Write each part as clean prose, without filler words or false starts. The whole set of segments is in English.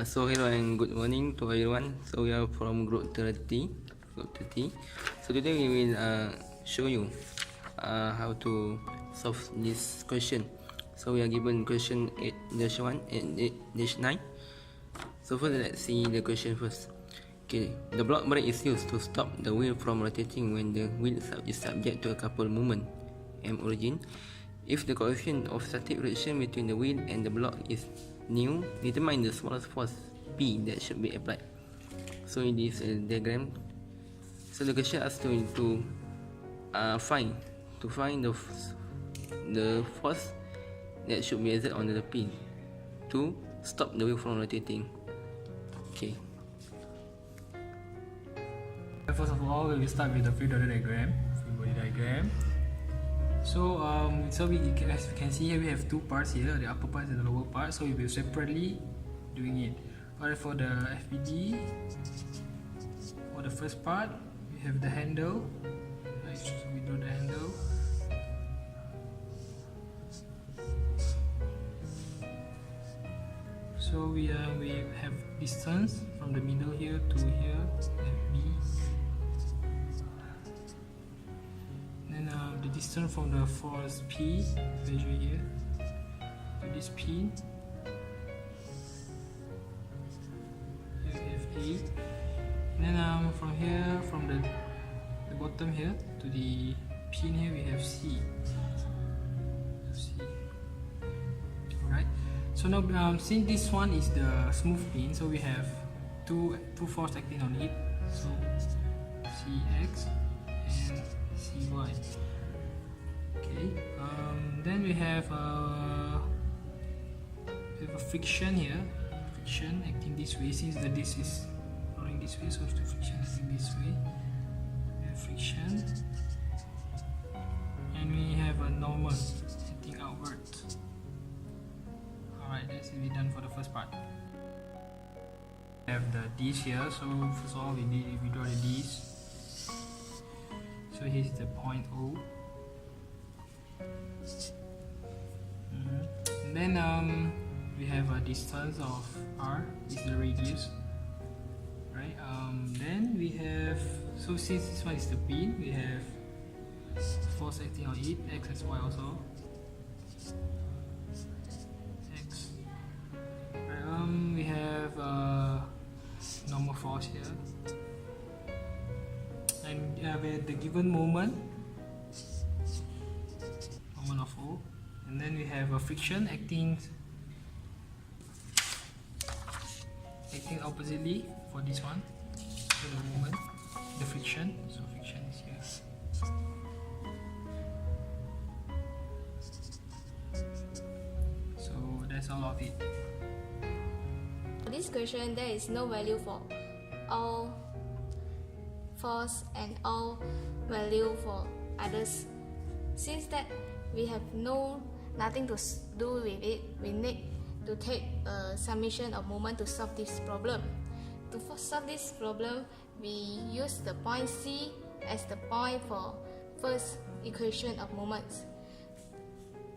So hello and good morning to everyone. So we are from group 30. So today we will show you how to solve this question. So we are given question 8-1 and 8-9. So first let's see the question first. Okay, the block brake is used to stop the wheel from rotating when the wheel is subject to a coupled movement M origin. If the coefficient of static friction between the wheel and the block is new, determine the smallest force P that should be applied. So in this diagram, so the question asks to find the force that should be exerted on the P to stop the wheel from rotating. Okay. First of all, we will start with the free body diagram. So, as you can see here, we have two parts here, the upper part and the lower part. So we will separately doing it. Alright, for the FPG, for the first part, we have the handle. Right, so we draw the handle. So we have distance from the middle here to here, FB. The distance from the force P, measure here, to this pin. Here we have A. And then from here, from the bottom here to the pin here, we have C. Alright. So now, since this one is the smooth pin, so we have two force acting on it. So CX and CY. Okay, then we have a friction here, friction acting this way, since the disc is rolling this way, so the friction is acting this way. We have friction, and we have a normal acting outward. Alright, that's it, we're done for the first part. We have the disc here, so first of all we draw the disc. So here's the point O. And then we have a distance of R, is the radius, right? Then we have, so since this one is the pin, we have force acting on it, X and Y also. X. Right, we have normal force here, and with the given moment of O, and then we have a friction acting oppositely for this one, for the moment, the friction. So friction is here. So that's all of it. For this question, there is no value for all force and all value for others. Since that we have nothing to do with it, we need to take a summation of moment to solve this problem. To solve this problem, we use the point C as the point for first equation of moments.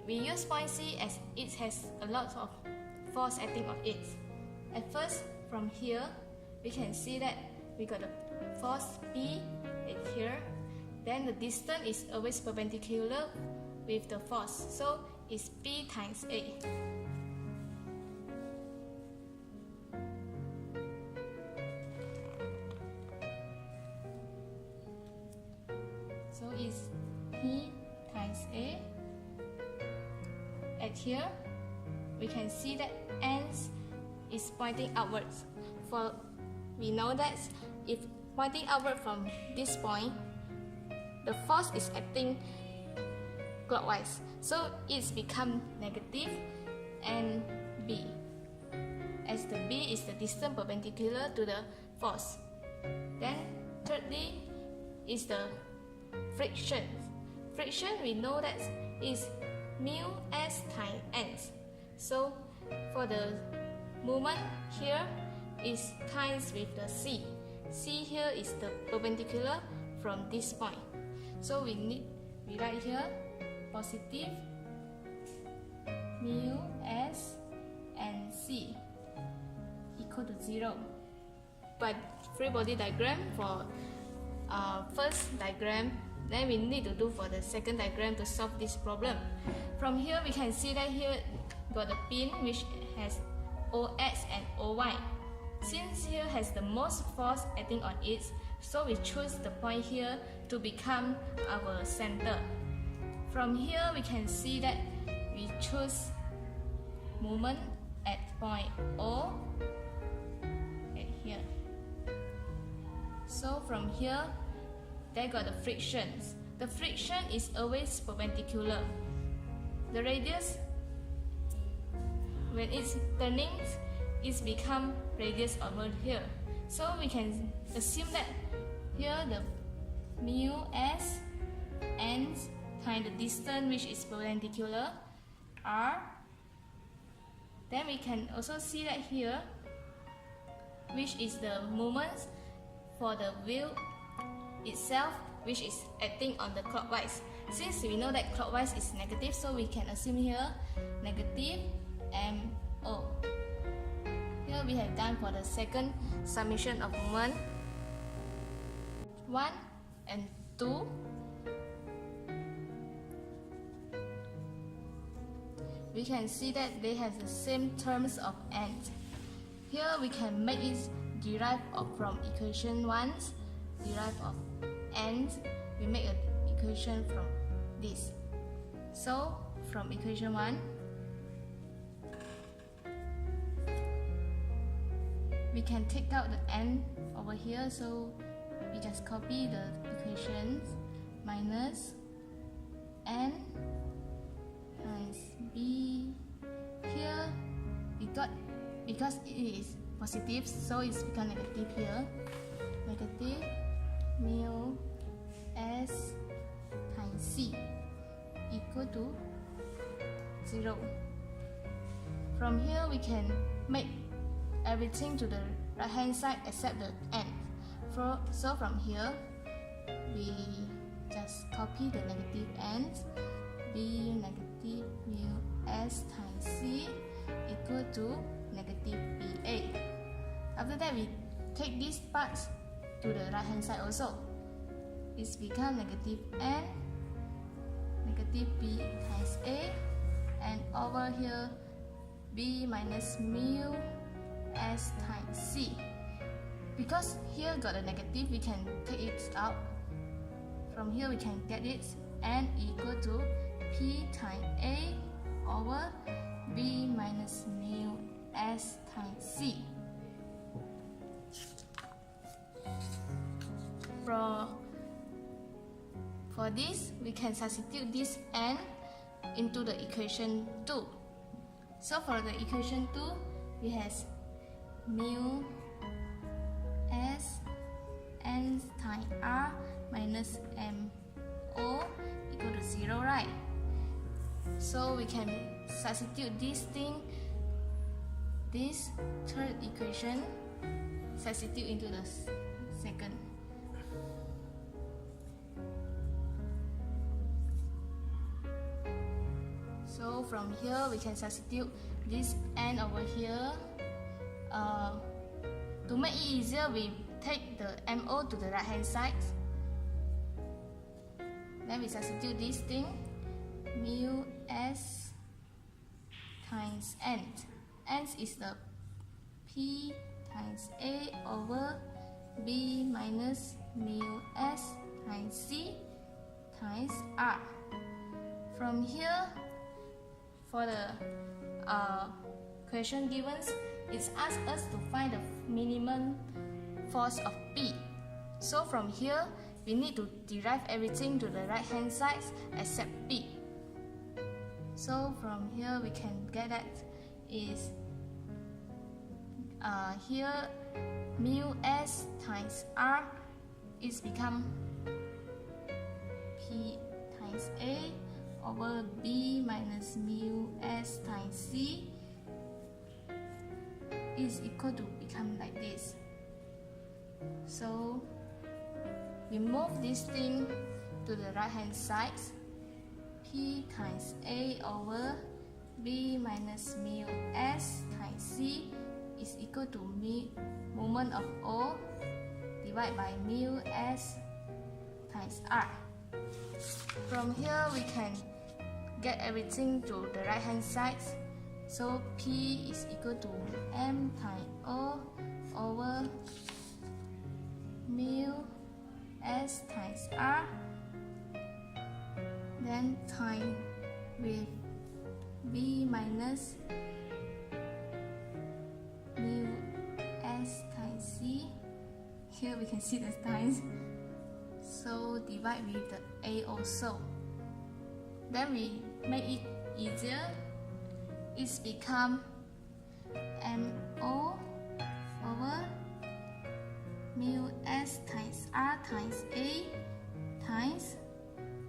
We use point C as it has a lot of force acting on it. At first, from here, we can see that we got the force P right here. Then the distance is always perpendicular with the force, so it's P times A. So it's P times A. At here, we can see that ends is pointing outwards. For we know that if pointing outward from this point, the force is acting clockwise, so it's become negative, and B, as the B is the distance perpendicular to the force. Then thirdly is the friction. Friction, we know that is mu s times n. So for the movement here is times with the C. C here is the perpendicular from this point. So we write here positive mu s and C equal equal to 0. But free body diagram for first diagram, then we need to do for the second diagram to solve this problem. From here we can see that here got a pin which has OX and OY. Since here has the most force acting on it, so we choose the point here to become our center. From here we can see that we choose moment at point O at here. So from here they got the frictions. The friction is always perpendicular. The radius, when it's turning, it's become radius over here. So we can assume that here the mu s ends times the distance which is perpendicular r. Then we can also see that here, which is the moment for the wheel itself, which is acting on the clockwise. Since we know that clockwise is negative, so we can assume here negative MO. Here we have done for the second summation of moment 1 and 2. We can see that they have the same terms of n. Here we can make it derived from equation 1, derived of n. We make an equation from this. So from equation 1, we can take out the n over here, so we just copy the equations. Minus n times b. Here we got, because it is positive, so it's become negative here. Negative mu s times c equal to 0. From here we can make everything to the right hand side except the n. So from here we just copy the negative n. B negative mu s times c equal to negative ba. After that we take this part to the right hand side also. It's become negative n, negative b times a, and over here b minus mu s times c. Because here got a negative, we can take it out. From here we can get it n equal to p times a over b minus mu s times c. For this, we can substitute this n into the equation 2. So for the equation 2, we have mu s n times r minus mo equal to 0, right? So we can substitute this thing, this third equation, substitute into the second. So from here we can substitute this n over here. To make it easier, we take the MO to the right hand side. Then we substitute this thing, mu s times n. N is the p times a over b minus mu s times c times r. From here, for the question given, it asks us to find the minimum force of P. So from here, we need to derive everything to the right hand side except P. So from here we can get that is here mu s times r is become P times a over b minus mu s times c is equal to become like this. So we move this thing to the right hand side. P times a over b minus mu s times c is is equal to moment of O divided by mu S times R. From here we can get everything to the right hand side. So P is equal to M times O over mu S times R, then time with B minus mu S times C. Here we can see the times, so divide with the A also. Then we make it easier. It's become MO over mu S times R times A times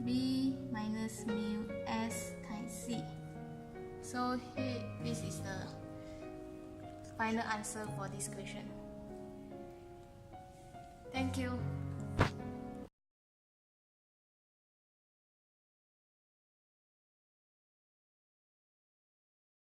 B minus mu S times C. So here, this is the final answer for this question. Thank you.